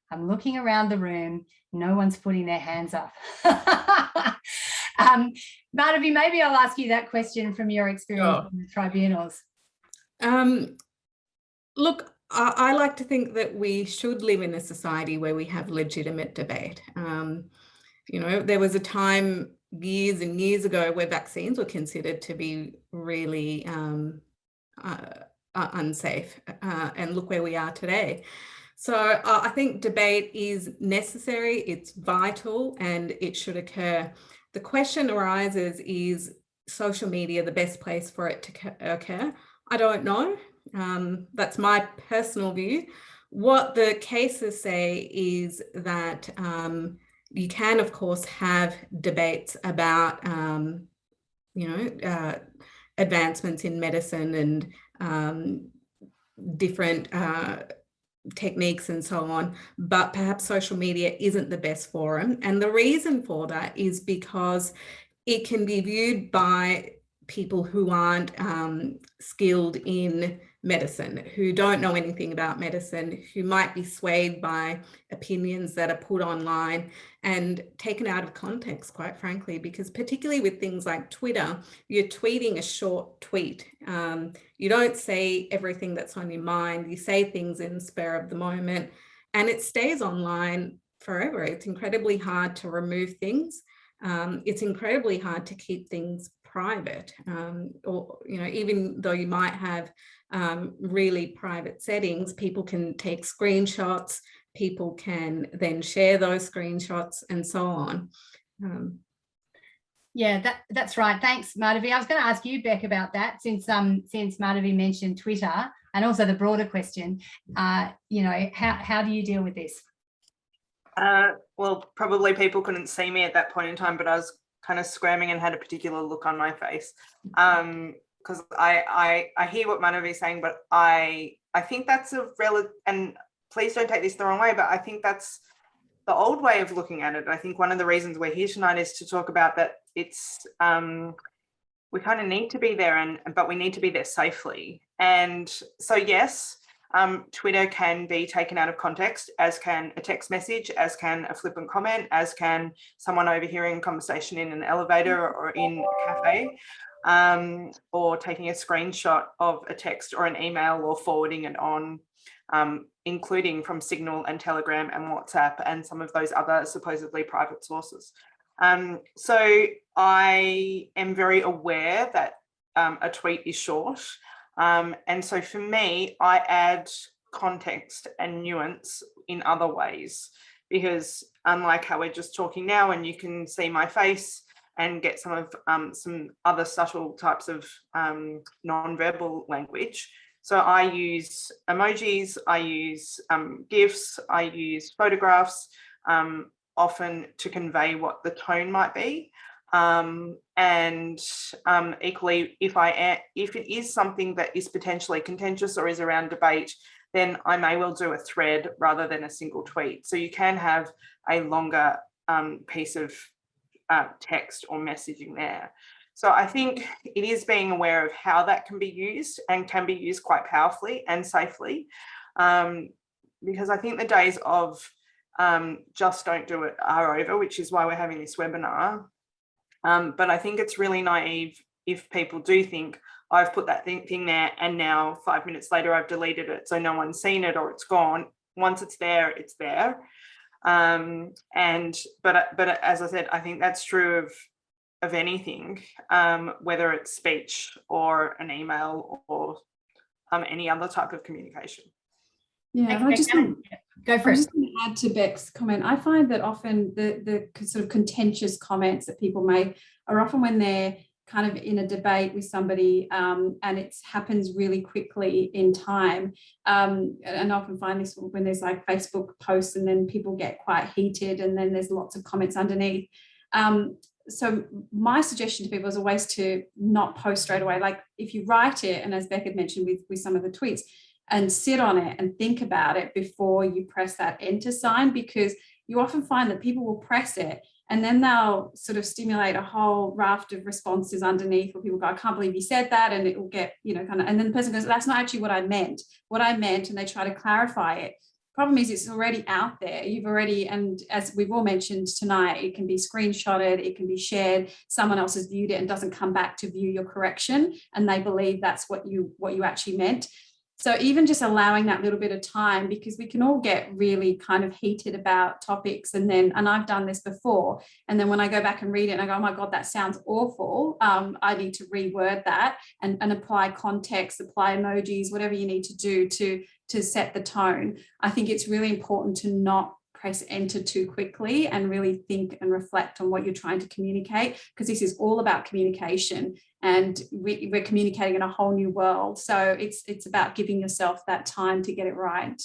I'm looking around the room. No one's putting their hands up. Madhavi, maybe I'll ask you that question from your experience in the tribunals. Look, I like to think that we should live in a society where we have legitimate debate. You know, there was a time years and years ago where vaccines were considered to be really unsafe, and look where we are today. So I think debate is necessary, it's vital, and it should occur. The question arises, is social media the best place for it to occur? I don't know. That's my personal view. What the cases say is that you can, of course, have debates about, you know, advancements in medicine and different techniques and so on, but perhaps social media isn't the best forum. And the reason for that is because it can be viewed by people who aren't skilled in medicine, who don't know anything about medicine, who might be swayed by opinions that are put online and taken out of context, quite frankly, because particularly with things like Twitter, you're tweeting a short tweet. You don't say everything that's on your mind. You say things in the spur of the moment, and it stays online forever. It's incredibly hard to remove things. It's incredibly hard to keep things private, or, you know, even though you might have really private settings, people can take screenshots, people can then share those screenshots and so on. Yeah, that's right. Thanks, Madhavi. I was going to ask you, Beck, about that, since Madhavi mentioned Twitter, and also the broader question, you know, how do you deal with this? Well, probably people couldn't see me at that point in time, but I was kind of squirming and had a particular look on my face, because I hear what Madhavi's saying, but I think that's a relative, and please don't take this the wrong way, but I think that's the old way of looking at it. I think one of the reasons we're here tonight is to talk about that. It's we kind of need to be there, but we need to be there safely. And so yes, Twitter can be taken out of context, as can a text message, as can a flippant comment, as can someone overhearing a conversation in an elevator or in a cafe, or taking a screenshot of a text or an email or forwarding it on, including from Signal and Telegram and WhatsApp and some of those other supposedly private sources. So I am very aware that a tweet is short. And so for me, I add context and nuance in other ways, because unlike how we're just talking now and you can see my face and get some other subtle types of non-verbal language. So I use emojis, I use GIFs, I use photographs, often to convey what the tone might be. And equally, if it is something that is potentially contentious or is around debate, then I may well do a thread rather than a single tweet. So you can have a longer piece of text or messaging there. So I think it is being aware of how that can be used, and can be used quite powerfully and safely, because I think the days of just don't do it are over, which is why we're having this webinar. But I think it's really naive if people do think, I've put that thing there, and now 5 minutes later I've deleted it, so no one's seen it or it's gone. Once it's there, it's there. But as I said, I think that's true of anything, whether it's speech or an email or any other type of communication. Yeah, Thanks, go for it. I'm just going to add to Beck's comment. I find that often the sort of contentious comments that people make are often when they're kind of in a debate with somebody, and it happens really quickly in time. And I often find this when there's like Facebook posts and then people get quite heated and then there's lots of comments underneath. So my suggestion to people is always to not post straight away. Like if you write it, and as Beck had mentioned with some of the tweets, and sit on it and think about it before you press that enter sign, because you often find that people will press it and then they'll sort of stimulate a whole raft of responses underneath where people go, I can't believe you said that. And it will get, kind of, and then the person goes, that's not actually what I meant. And they try to clarify it. Problem is it's already out there. You've already, and as we've all mentioned tonight, it can be screenshotted, it can be shared, someone else has viewed it and doesn't come back to view your correction, and they believe that's what you actually meant. So even just allowing that little bit of time, because we can all get really kind of heated about topics, and I've done this before, and then when I go back and read it and I go, oh my God, that sounds awful, I need to reword that and apply context, apply emojis, whatever you need to do to set the tone. I think it's really important to not press enter too quickly and really think and reflect on what you're trying to communicate, because this is all about communication, and we're communicating in a whole new world. So it's about giving yourself that time to get it right.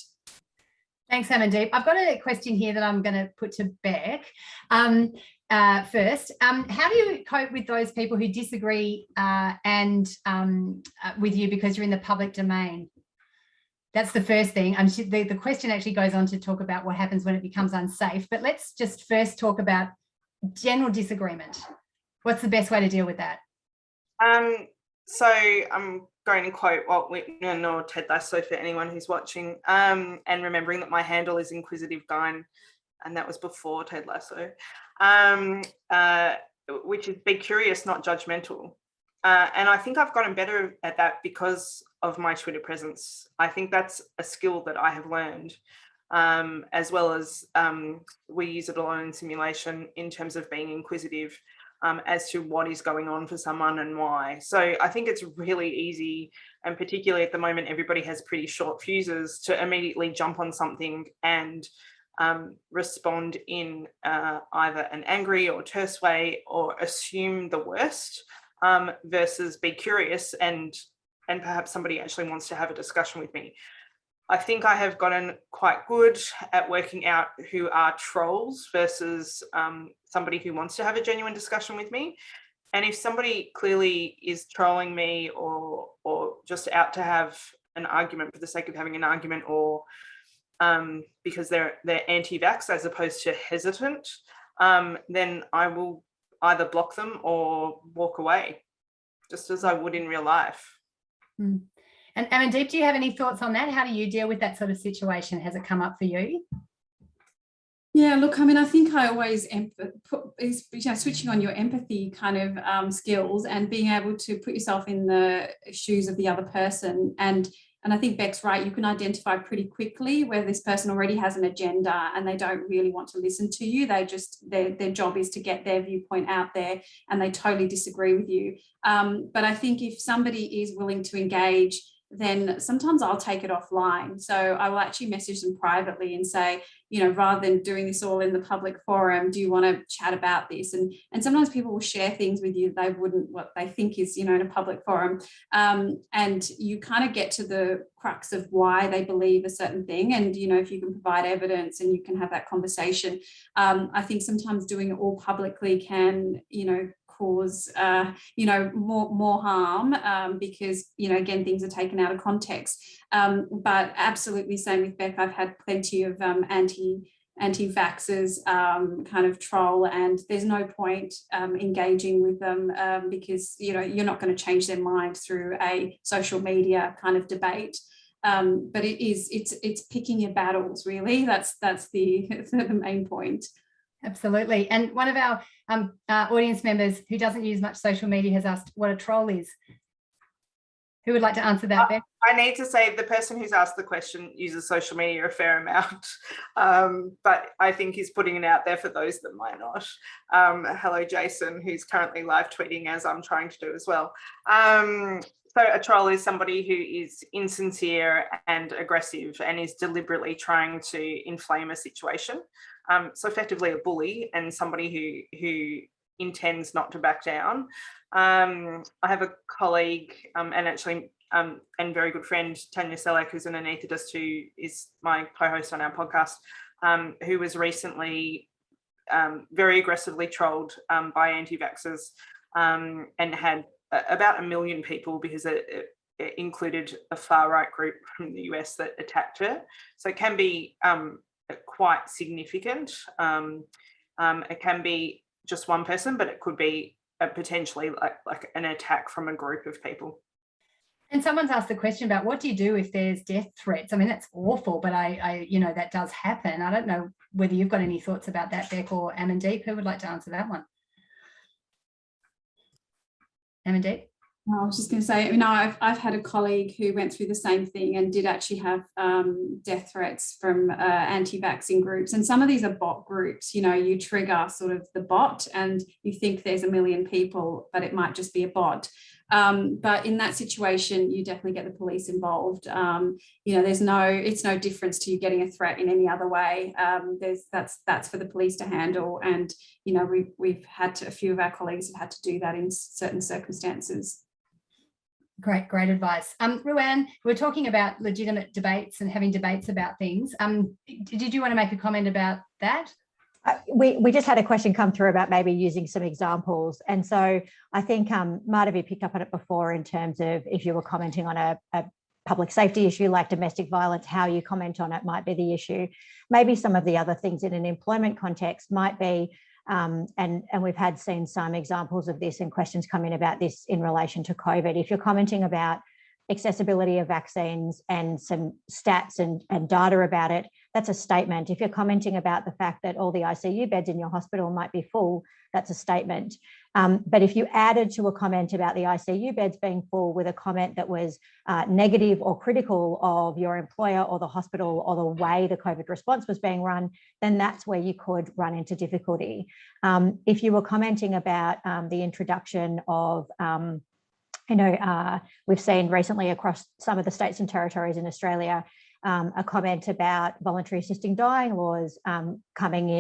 Thanks, Amandeep. I've got a question here that I'm going to put to Beck. First, how do you cope with those people who disagree with you because you're in the public domain? That's the first thing. The question actually goes on to talk about what happens when it becomes unsafe. But let's just first talk about general disagreement. What's the best way to deal with that? So I'm going to quote Walt Whitman or Ted Lasso for anyone who's watching, and remembering that my handle is Inquisitive Guy, and that was before Ted Lasso, which is be curious, not judgmental. And I think I've gotten better at that because of my Twitter presence. I think that's a skill that I have learned, as well as we use it a lot in simulation in terms of being inquisitive as to what is going on for someone and why. So I think it's really easy, and particularly at the moment, everybody has pretty short fuses, to immediately jump on something and respond in either an angry or terse way, or assume the worst, versus be curious and perhaps somebody actually wants to have a discussion with me. I think I have gotten quite good at working out who are trolls versus somebody who wants to have a genuine discussion with me. And if somebody clearly is trolling me or just out to have an argument for the sake of having an argument, or because they're anti-vax as opposed to hesitant, then I will either block them or walk away, just as I would in real life. Mm. And Amandeep, do you have any thoughts on that? How do you deal with that sort of situation? Has it come up for you? Yeah, look, I mean, I think I always switching on your empathy kind of skills and being able to put yourself in the shoes of the other person. And I think Beck's right. You can identify pretty quickly where this person already has an agenda and they don't really want to listen to you. They just, their job is to get their viewpoint out there, and they totally disagree with you. But I think if somebody is willing to engage, then sometimes I'll take it offline. So I will actually message them privately and say, rather than doing this all in the public forum, do you want to chat about this? And sometimes people will share things with you they wouldn't, what they think is, in a public forum. And you kind of get to the crux of why they believe a certain thing. And, if you can provide evidence and you can have that conversation, I think sometimes doing it all publicly can, cause more harm, because again, things are taken out of context, but absolutely same with Beck. I've had plenty of anti-vaxxers kind of troll, and there's no point engaging with them because you're not going to change their mind through a social media kind of debate. But it's picking your battles, really. That's the main point. Absolutely. And one of our audience members who doesn't use much social media has asked what a troll is. Who would like to answer that, Beck? I need to say the person who's asked the question uses social media a fair amount, but I think he's putting it out there for those that might not. Hello, Jason, who's currently live tweeting as I'm trying to do as well. So a troll is somebody who is insincere and aggressive and is deliberately trying to inflame a situation. So effectively a bully and somebody who intends not to back down. I have a colleague and actually and very good friend, Tanya Selak, who's an anaesthetist who is my co-host on our podcast, who was recently very aggressively trolled by anti-vaxxers and had about 1 million people, because it included a far-right group from the US that attacked her. So it can be quite significant. It can be just one person, but it could be potentially like an attack from a group of people. And someone's asked the question about what do you do if there's death threats? I mean, that's awful, but I you know, that does happen. I don't know whether you've got any thoughts about that, Beck or Amandeep. Who would like to answer that one? Amandeep? I was just going to say, you know, I've had a colleague who went through the same thing and did actually have death threats from anti-vaccine groups. And some of these are bot groups. You know, you trigger sort of the bot and you think there's 1 million people, but it might just be a bot. But in that situation, you definitely get the police involved. You know, it's no difference to you getting a threat in any other way. That's for the police to handle. And, you know, we've had a few of our colleagues have had to do that in certain circumstances. Great advice. Ruanne, we're talking about legitimate debates and having debates about things. Did you want to make a comment about that? We just had a question come through about maybe using some examples. And so I think Madhavi picked up on it before in terms of if you were commenting on a public safety issue like domestic violence, how you comment on it might be the issue. Maybe some of the other things in an employment context might be, and we've seen some examples of this and questions come in about this in relation to COVID. If you're commenting about accessibility of vaccines and some stats and data about it, that's a statement. If you're commenting about the fact that all the ICU beds in your hospital might be full, that's a statement. But if you added to a comment about the ICU beds being full with a comment that was negative or critical of your employer or the hospital or the way the COVID response was being run, then that's where you could run into difficulty. If you were commenting about the introduction of we've seen recently across some of the states and territories in Australia, a comment about voluntary assisting dying laws coming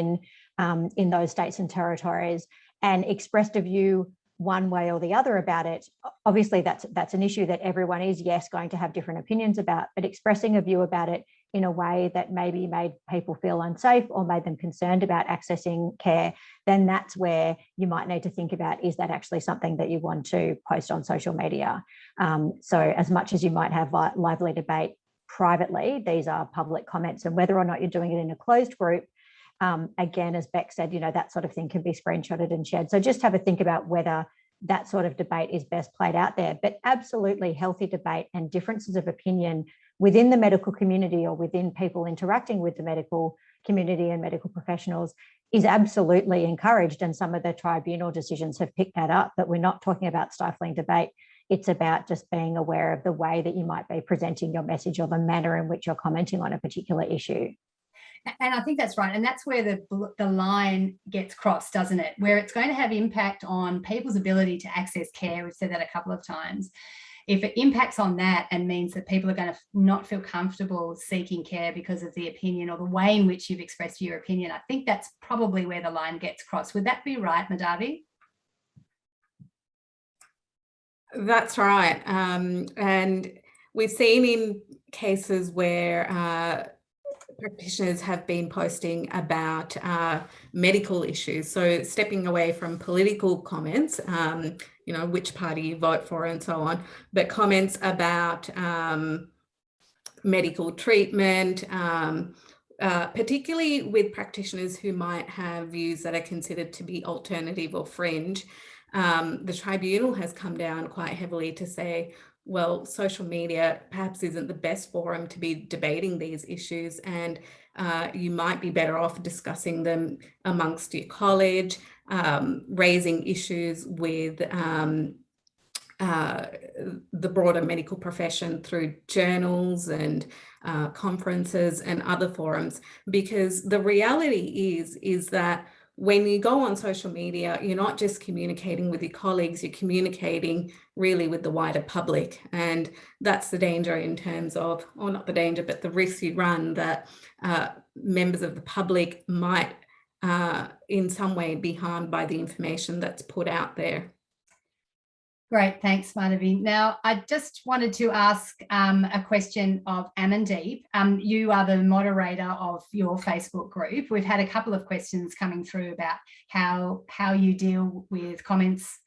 in those states and territories, and expressed a view one way or the other about it. Obviously, that's an issue that everyone is, yes, going to have different opinions about, but expressing a view about it in a way that maybe made people feel unsafe or made them concerned about accessing care, then that's where you might need to think about, is that actually something that you want to post on social media? So as much as you might have lively debate privately, these are public comments, and whether or not you're doing it in a closed group, again, as Beck said, you know, that sort of thing can be screenshotted and shared. So just have a think about whether that sort of debate is best played out there. But absolutely healthy debate and differences of opinion within the medical community or within people interacting with the medical community and medical professionals is absolutely encouraged. And some of the tribunal decisions have picked that up, but we're not talking about stifling debate. It's about just being aware of the way that you might be presenting your message or the manner in which you're commenting on a particular issue. And I think that's right. And that's where the line gets crossed, doesn't it? Where it's going to have impact on people's ability to access care. We've said that a couple of times. If it impacts on that and means that people are going to not feel comfortable seeking care because of the opinion or the way in which you've expressed your opinion, I think that's probably where the line gets crossed. Would that be right, Madhavi? That's right. And we've seen in cases where practitioners have been posting about medical issues. So stepping away from political comments, you know, which party you vote for and so on, but comments about medical treatment, particularly with practitioners who might have views that are considered to be alternative or fringe. The tribunal has come down quite heavily to say, well, social media perhaps isn't the best forum to be debating these issues, and you might be better off discussing them amongst your college, raising issues with the broader medical profession through journals and conferences and other forums, because the reality is that when you go on social media, you're not just communicating with your colleagues, you're communicating really with the wider public. And that's the danger in terms of, or not the danger, but the risk you run that members of the public might in some way be harmed by the information that's put out there. Great, thanks, Madhavi. Now, I just wanted to ask a question of Amandeep. You are the moderator of your Facebook group. We've had a couple of questions coming through about how you deal with comments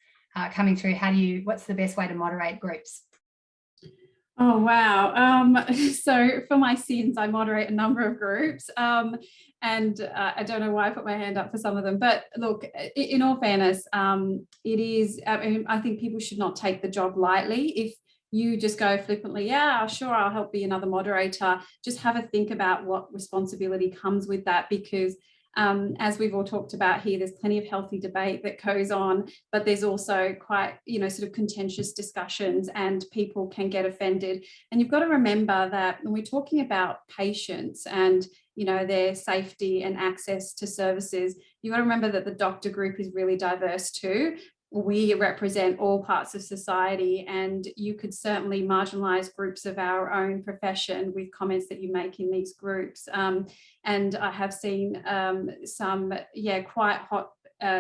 coming through. What's the best way to moderate groups? Oh, wow. So for my sins, I moderate a number of groups. And I don't know why I put my hand up for some of them, but look, in all fairness, it is, I think people should not take the job lightly. If you just go flippantly, yeah, sure, I'll help be another moderator, just have a think about what responsibility comes with that, because as we've all talked about here, there's plenty of healthy debate that goes on, but there's also quite, sort of contentious discussions, and people can get offended. And you've got to remember that when we're talking about patients and their safety and access to services, you've got to remember that the doctor group is really diverse too. We represent all parts of society, and you could certainly marginalise groups of our own profession with comments that you make in these groups. And I have seen some, quite hot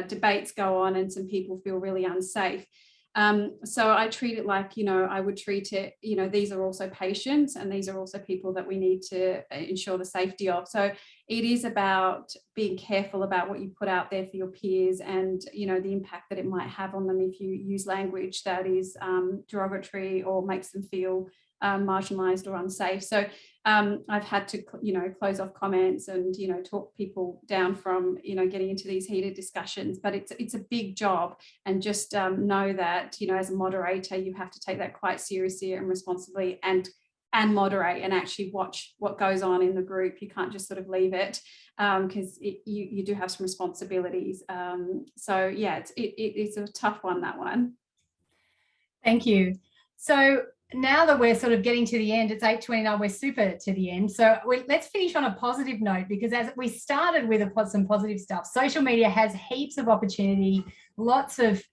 debates go on, and some people feel really unsafe. So I treat it like, I would treat it, these are also patients, and these are also people that we need to ensure the safety of. So it is about being careful about what you put out there for your peers, and, the impact that it might have on them if you use language that is derogatory or makes them feel marginalized or unsafe. So I've had to, close off comments and, talk people down from, getting into these heated discussions, but it's a big job. And just know that, as a moderator, you have to take that quite seriously and responsibly, and moderate and actually watch what goes on in the group. You can't just sort of leave it, because you do have some responsibilities. So yeah, it's a tough one, that one. Thank you. So now that we're sort of getting to the end, it's 8:29, we're super to the end. So let's finish on a positive note, because as we started with some positive stuff, social media has heaps of opportunity, lots of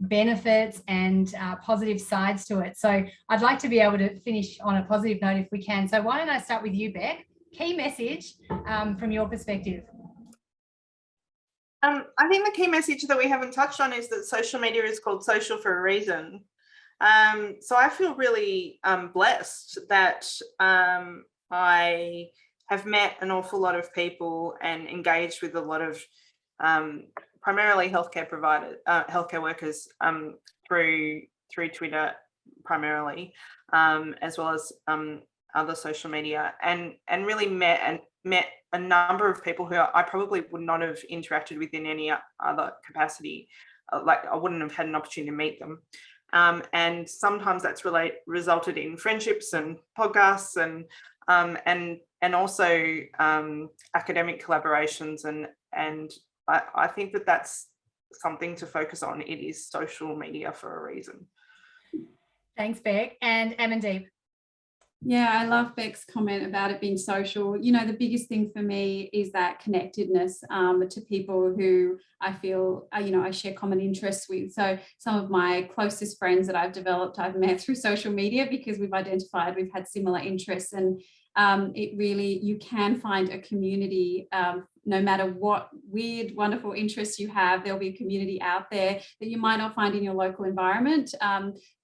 benefits and positive sides to it. So I'd like to be able to finish on a positive note if we can. So why don't I start with you, Beck? Key message from your perspective. I think the key message that we haven't touched on is that social media is called social for a reason. So I feel really blessed that I have met an awful lot of people and engaged with a lot of primarily healthcare workers through Twitter primarily, as well as other social media, and really met a number of people who I probably would not have interacted with in any other capacity. Like I wouldn't have had an opportunity to meet them. And sometimes that's resulted in friendships and podcasts and also academic collaborations, and I think that that's something to focus on. It is social media for a reason. Thanks, Beck. And Amandeep. Yeah, I love Beck's comment about it being social. The biggest thing for me is that connectedness to people who I feel, I share common interests with. So some of my closest friends that I've developed, I've met through social media, because we've identified we've had similar interests. And it really, you can find a community, no matter what weird, wonderful interests you have. There'll be a community out there that you might not find in your local environment,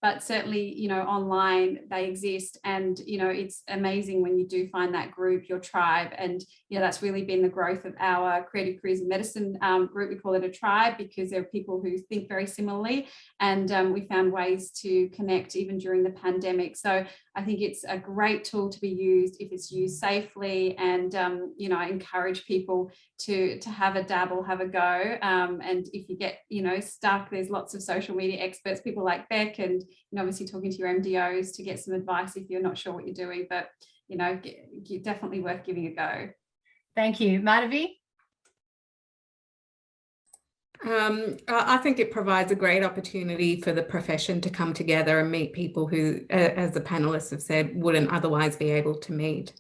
but certainly, online they exist. And, it's amazing when you do find that group, your tribe. And, that's really been the growth of our Creative Careers in Medicine group. We call it a tribe because there are people who think very similarly. And we found ways to connect even during the pandemic. So I think it's a great tool to be used if it's used safely. And, I encourage people to have a dabble, have a go. And if you get, stuck, there's lots of social media experts, people like Beck, and obviously talking to your MDOs to get some advice if you're not sure what you're doing, but, definitely worth giving a go. Thank you. Madhavi? I think it provides a great opportunity for the profession to come together and meet people who, as the panelists have said, wouldn't otherwise be able to meet.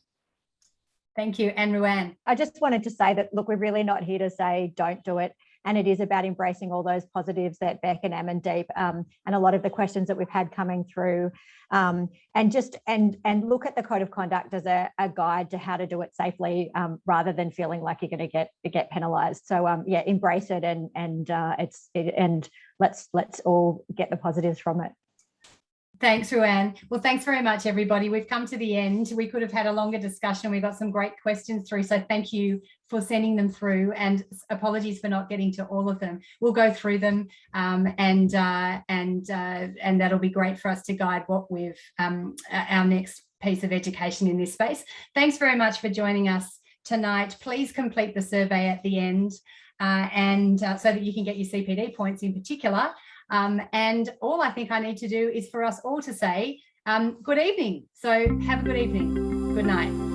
Thank you. And Ruanne. I just wanted to say that, look, we're really not here to say don't do it. And it is about embracing all those positives that Beck and Amandeep and a lot of the questions that we've had coming through, and look at the code of conduct as a guide to how to do it safely, rather than feeling like you're going to get penalised. So yeah, embrace it and let's all get the positives from it. Thanks, Ruanne. Well, thanks very much, everybody. We've come to the end. We could have had a longer discussion. We got some great questions through, so thank you for sending them through, and apologies for not getting to all of them. We'll go through them, and that'll be great for us to guide what we've our next piece of education in this space. Thanks very much for joining us tonight. Please complete the survey at the end, so that you can get your CPD points in particular. And all I think I need to do is for us all to say good evening. So have a good evening. Good night.